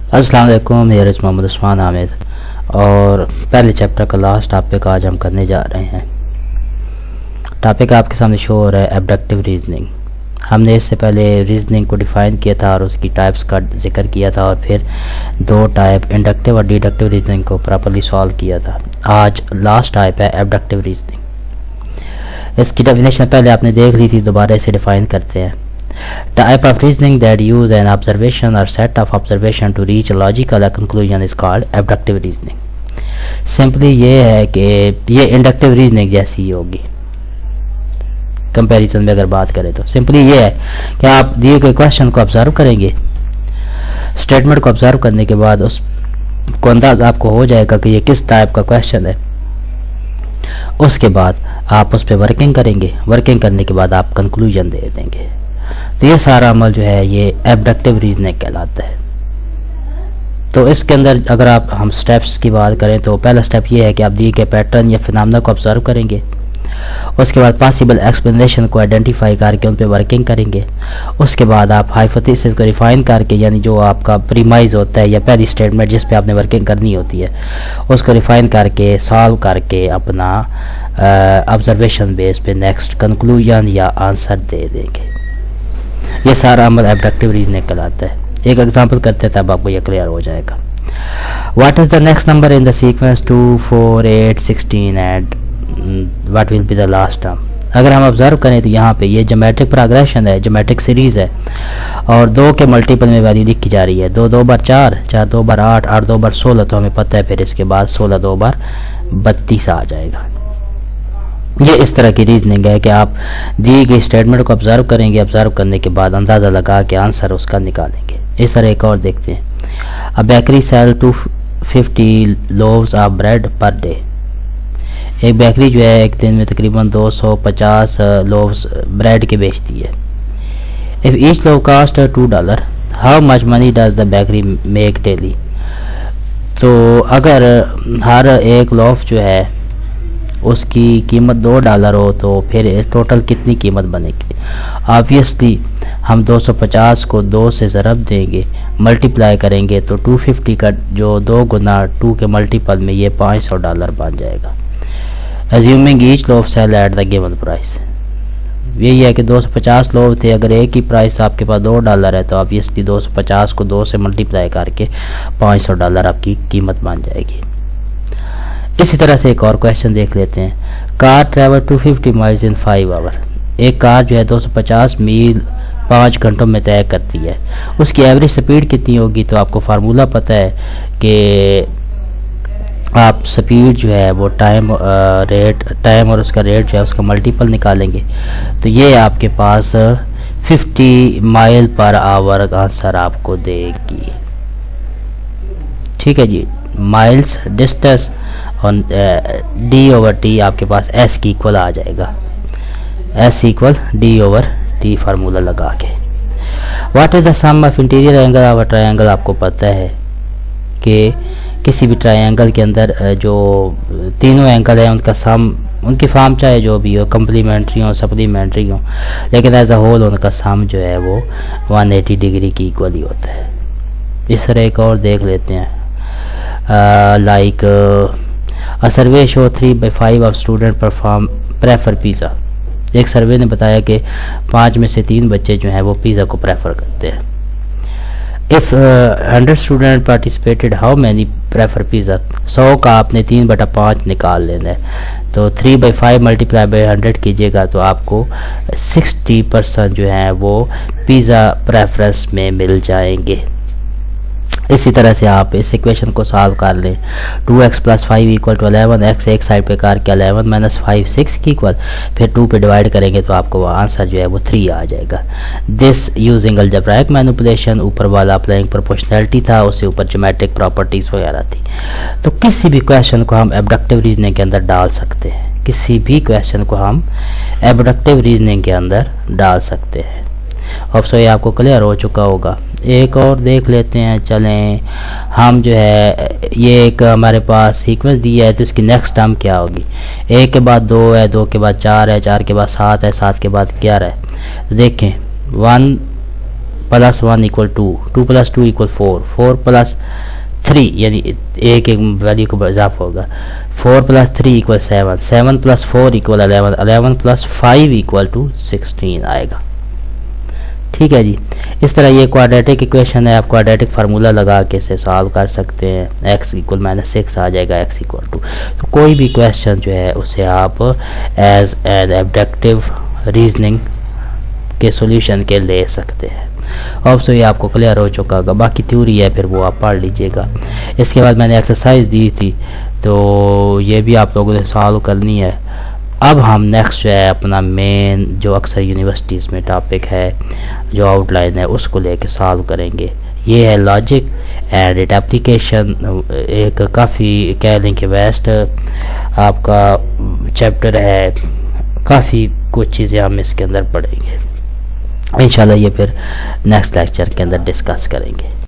अस्सलाम वालेकुम, here is Mohammad Usman Hamid और पहले चैप्टर का लास्ट टॉपिक आज हम करने जा रहे हैं। टॉपिक आपके सामने शो हो रहा है एब्डक्टिव रीजनिंग। हमने इससे पहले रीजनिंग को डिफ़ाइन किया था और उसकी टाइप्स का जिक्र किया था और फिर दो टाइप इंडक्टिव और डिडक्टिव रीजनिंग को प्रॉपर्ली सॉल्व किया था। आज लास्ट टाइप है एब्डक्टिव रीजनिंग। इसकी डेफिनेशन पहले आपने देख ली थी, दोबारा इसे डिफ़ाइन करते हैं। Type of reasoning that use an observation or set of observation to reach a logical conclusion is called abductive reasoning. Simply ये है कि ये इंडक्टिव रीजनिंग जैसी ही होगी कंपैरिजन में अगर बात करें तो। सिंपली ये है कि आप दिए गए क्वेश्चन को ऑब्जर्व करेंगे, स्टेटमेंट को ऑब्जर्व करने के बाद उसको अंदाज आपको हो जाएगा कि ये किस टाइप का क्वेश्चन है। उसके बाद आप उस पर वर्किंग करेंगे, वर्किंग करने के बाद आप कंक्लूजन दे देंगे। तो ये सारा अमल जो है ये एब्डक्टिव रीजनिंग कहलाता है। तो इसके अंदर अगर हम स्टेप्स की बात करें तो पहला स्टेप ये है कि आप दिए गए पैटर्न या फिनोमेना को ऑब्जर्व करेंगे। उसके बाद पॉसिबल एक्सप्लेनेशन को आइडेंटिफाई करके उन पे वर्किंग करेंगे। उसके बाद आप हाइपोथेसिस को रिफाइन करके, यानी जो आपका प्रीमाइज होता है या पहली स्टेटमेंट जिस पे आपने वर्किंग करनी होती है, उसको रिफाइन करके सॉल्व करके अपना ऑब्जर्वेशन बेस पे नेक्स्ट कंक्लूजन या आंसर दे देंगे। ये सारा अमल एब्डक्टिव रीजनिंग कहलाता है। एक एग्जांपल करते हैं तब आपको ये क्लियर हो जाएगा। What is the next number in the sequence 2, 4, 8, 16 and what will be the last term. अगर हम ऑब्जर्व करें तो यहाँ पे ये ज्योमेट्रिक प्रोग्रेशन है, ज्योमेट्रिक सीरीज है और 2 के मल्टीपल में वैल्यू लिखी जा रही है। 2 2 बार 4, 4 2 बार 8, 8 2 बार 16, तो हमें पता है फिर इसके बाद 16 2 बार 32 आ जाएगा। ये इस तरह की रीजनिंग है कि आप दी गई स्टेटमेंट को ऑब्जर्व करेंगे, ऑब्जर्व करने के बाद अंदाज़ा लगा के आंसर उसका निकालेंगे। इस तरह एक और देखते हैं। A bakery sell 250 loaves of bread per day. एक बेकरी जो है एक दिन में तकरीबन 250 लोव्स ब्रेड के बेचती है। If each loaf cost $2, how much money does the bakery make daily. तो अगर हर एक लोफ जो है उसकी कीमत $2 हो तो फिर टोटल कितनी कीमत बनेगी। ऑब्वियसली हम 250 को 2 से ज़रब देंगे, मल्टीप्लाई करेंगे तो 250 का जो 2 गुना 2 के मल्टीपल में ये $500 बन जाएगा। Assuming each loaf sell at the given price. यही है कि 250 लोफ थे, अगर एक ही प्राइस आपके पास $2 है तो ऑब्वियसली 250 को 2 से मल्टीप्लाई करके $500 आपकी कीमत बन जाएगी। इसी तरह से एक और क्वेश्चन देख लेते हैं। Car travel 250 miles in 5 hour. एक कार जो है 250 मील 5 घंटों में तय करती है। उसकी एवरेज स्पीड कितनी होगी, तो आपको फार्मूला पता है कि आप स्पीड जो है वो टाइम और उसका रेट जो है उसका मल्टीपल निकालेंगे तो ये आपके पास 50 माइल पर आवर का आंसर आपको देगी। ठीक है जी, माइल्स डिस्टेंस और d/t आपके पास s की इक्वल आ जाएगा। s इक्वल d/t फार्मूला लगा के। What is the sum of interior angle of a triangle. आपको पता है कि किसी भी ट्रायंगल के अंदर जो तीनों एंगल हैं उनका सम, उनकी फॉर्म चाहे जो भी हो, कम्प्लीमेंट्री हो सप्लीमेंट्री हो, लेकिन एज अ होल उनका सम जो है वो 180 डिग्री की इक्वल ही होता है। इस तरह एक और देख लेते हैं। Like a survey show 3/5 of student prefer pizza. एक सर्वे ने बताया कि 5 में से 3 बच्चे जो हैं वो पिज़्ज़ा को प्रेफर करते हैं। If 100 student participated, how many prefer pizza. 100 का आपने 3/5 निकाल लेना है तो 3/5 मल्टीप्लाई बाई 100 कीजिएगा तो आपको 60% जो है वो पिज़्ज़ा प्रेफरेंस में मिल जाएंगे। इसी तरह से आप इस इक्वेशन को सॉल्व कर लें। 2x + 5 = 11, x एक साइड पे करके 11 - 5 6 की इक्वल, फिर 2 पे डिवाइड करेंगे तो आपको आंसर जो है वो 3 आ जाएगा। This using algebraic manipulation. ऊपर वाला अप्लाइंग प्रोपोर्शनैलिटी था, उससे ऊपर ज्योमेट्रिक प्रॉपर्टीज़ वगैरह थी। तो किसी भी क्वेश्चन को हम एब्डक्टिव रीजनिंग के अंदर डाल सकते हैं, किसी भी क्वेश्चन को हम एब्डक्टिव रीजनिंग के अंदर डाल सकते हैं। अब सो ये आपको क्लियर हो चुका होगा। एक और देख लेते हैं। चलें, हम जो है ये एक हमारे पास सीक्वेंस दिया है तो इसकी नेक्स्ट टर्म क्या होगी। 1 के बाद 2 है, 2 के बाद 4 है, 4 के बाद 7 है, 7 के बाद 11 है। तो देखें 1 plus 1 equal 2, 2 plus 2 equal 4, 4 plus 3 यानी एक वैल्यू को इजाफा होगा, 4 plus 3 equal 7, 7 plus 4 equal 11, 11 plus 5 equal to 16 आएगा। ठीक है जी। इस तरह ये क्वाड्रेटिक इक्वेशन है, आप क्वाड्रेटिक फार्मूला लगा के इसे सॉल्व कर सकते हैं। x इक्वल -6 आ जाएगा, x इक्वल टू, तो कोई भी क्वेश्चन जो है उसे आप एज एन ऑब्जेक्टिव रीजनिंग के सॉल्यूशन के ले सकते हैं। अब सो ये आपको क्लियर हो चुका होगा, बाकी थ्योरी है फिर वो आप पढ़ लीजिएगा। इसके बाद मैंने एक्सरसाइज दी थी तो ये भी आप लोगों ने सॉल्व करनी है। अब हम नेक्स्ट जो है अपना मेन जो अक्सर यूनिवर्सिटीज़ में टॉपिक है, जो आउटलाइन है, उसको लेके सॉल्व करेंगे। ये है लॉजिक एंड इट एप्लीकेशन, एक काफ़ी कह लें कि वेस्ट आपका चैप्टर है, काफ़ी कुछ चीज़ें हम इसके अंदर पढ़ेंगे इंशाल्लाह। ये फिर नेक्स्ट लेक्चर के अंदर डिस्कस करेंगे।